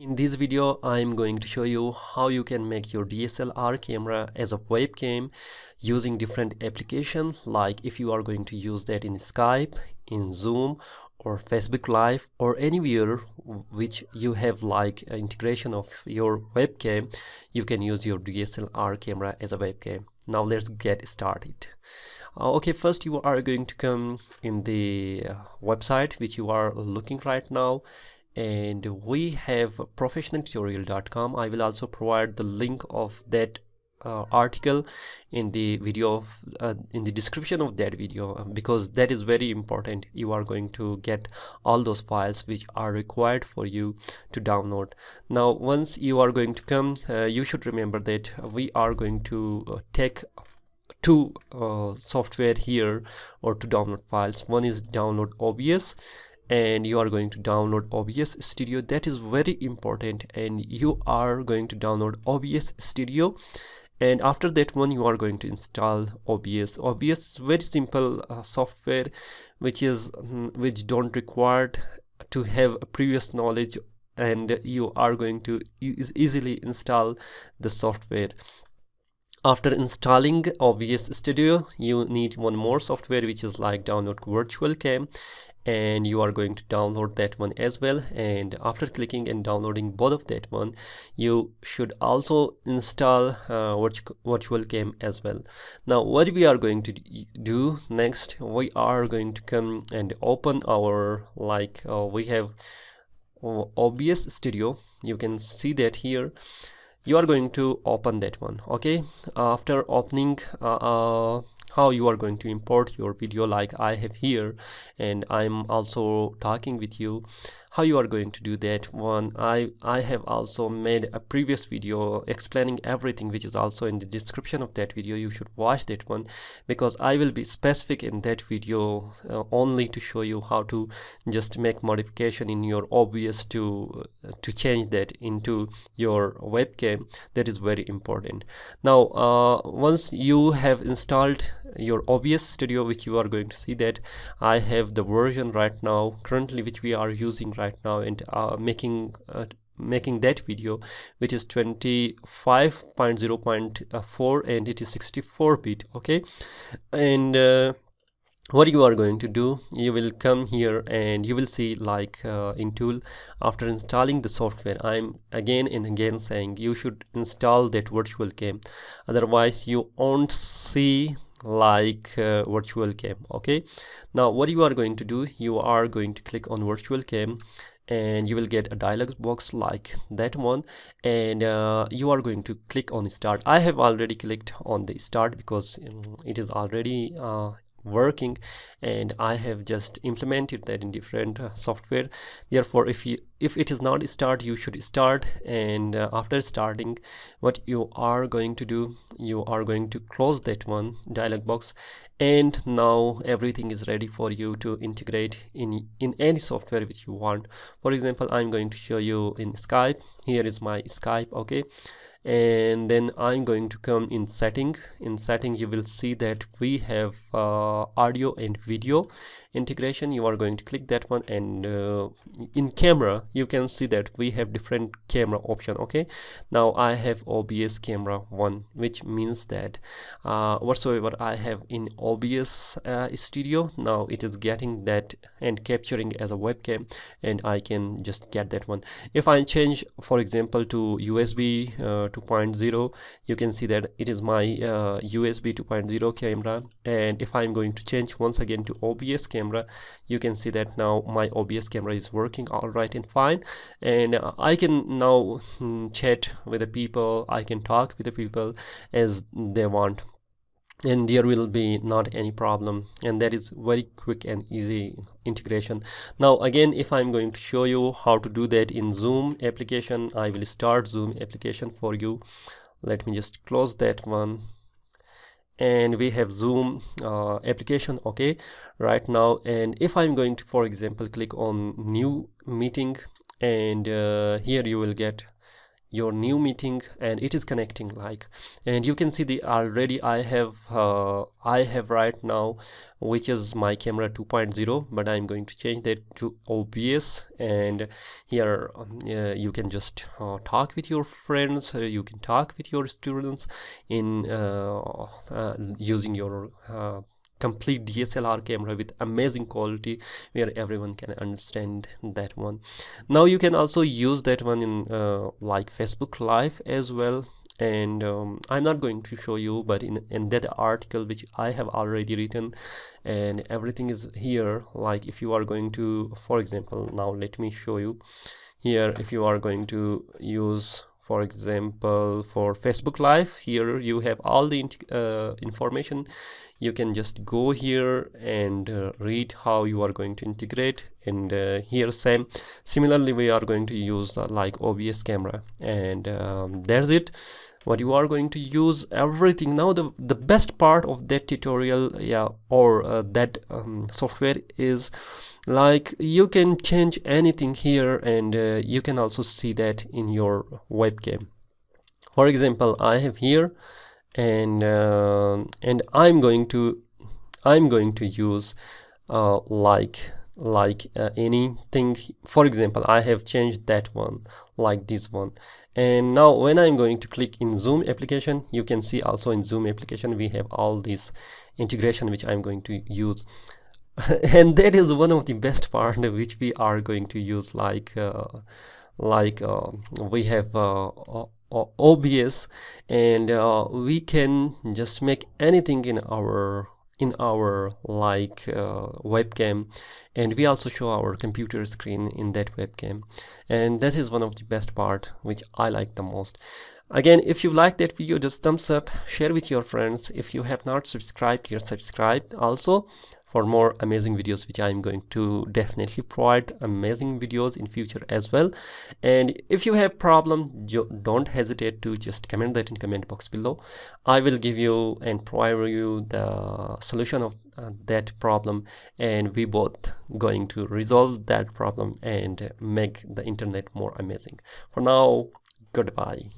In this video, I'm going to show you how you can make your DSLR camera as a webcam using different applications, like if you are going to use that in Skype, in Zoom, or Facebook Live, or anywhere which you have like integration of your webcam, you can use your DSLR camera as a webcam. Now let's get started. Okay, first you are going to come in the website which you are looking right now, and we have professionaltutorial.com. I will also provide the link of that article in the video in the description of that video, because that is very important. You are going to get all those files which are required for you to download. Now once you are going to come, you should remember that we are going to take two software here, or to download files. One is download OBS, and you are going to download OBS Studio. That is very important, and you are going to download OBS Studio, and after that one you are going to install OBS. OBS is very simple software which don't require to have a previous knowledge, and you are going to easily install the software. After installing OBS Studio, you need one more software which is like download virtual cam, and you are going to download that one as well. And after clicking and downloading both of that one, you should also install virtual cam as well. Now what we are going to do next, we are going to come and open our we have OBS Studio. You can see that here. You are going to open that one. Okay, after opening, how you are going to import your video like I have here, and I'm also talking with you, how you are going to do that one. I have also made a previous video explaining everything, which is also in the description of that video. You should watch that one, because I will be specific in that video only to show you how to just make modification in your OBS to change that into your webcam. That is very important. Now once you have installed your OBS Studio, which you are going to see that I have the version right now currently which we are using right now, and making that video, which is 25.0.4, and it is 64-bit. Okay, and what you are going to do, you will come here and you will see in tool, after installing the software, I'm again and again saying you should install that virtual cam, otherwise you won't see virtual cam. Okay, now what you are going to do, you are going to click on virtual cam, and you will get a dialog box like that one, and you are going to click on start. I have already clicked on the start because it is already working, and I have just implemented that in different software. Therefore if it is not start, you should start. And after starting, what you are going to do, you are going to close that one dialog box, and now everything is ready for you to integrate in any software which you want. For example, I'm going to show you in Skype. Here is my Skype. Okay, and then I'm going to come in setting. In setting, you will see that we have audio and video integration. You are going to click that one, and in camera you can see that we have different camera option. Okay, now I have OBS camera 1, which means that whatsoever I have in OBS Studio, now it is getting that and capturing as a webcam, and I can just get that one. If I change, for example, to USB 2.0, you can see that it is my USB 2.0 camera. And if I'm going to change once again to OBS camera, you can see that now my OBS camera is working all right and fine, and I can now chat with the people, I can talk with the people as they want, and there will be not any problem. And that is very quick and easy integration. Now again, if I'm going to show you how to do that in Zoom application, I will start Zoom application for you. Let me just close that one, and we have Zoom application. Okay, right now, and if I'm going to, for example, click on new meeting, and here you will get your new meeting, and it is connecting like, and you can see the already I have right now, which is my camera 2.0, but I'm going to change that to OBS. And here you can just talk with your friends, you can talk with your students in using your complete DSLR camera with amazing quality, where everyone can understand that one. Now you can also use that one in like Facebook Live as well. And I'm not going to show you, but in that article which I have already written, and everything is here. Like if you are going to, for example, now let me show you here. If you are going to use, for example, for Facebook Live, here you have all the information. You can just go here and read how you are going to integrate. And here similarly we are going to use like OBS camera, and that's it. What you are going to use everything. Now the best part of that tutorial, or that software is like you can change anything here, and you can also see that in your webcam. For example, I have here, and I'm going to use anything. For example, I have changed that one like this one. And now when I'm going to click in Zoom application, you can see also in Zoom application we have all this integration which I'm going to use. And that is one of the best part which we are going to use, like we have OBS, and we can just make anything in our webcam, and we also show our computer screen in that webcam. And that is one of the best part which I like the most. Again, if you like that video, just thumbs up, share with your friends. If you have not subscribed, here subscribe also for more amazing videos, which I'm going to definitely provide amazing videos in future as well. And if you have problem, don't hesitate to just comment that in comment box below. I will give you and provide you the solution of that problem, and we both going to resolve that problem and make the internet more amazing. For now, goodbye.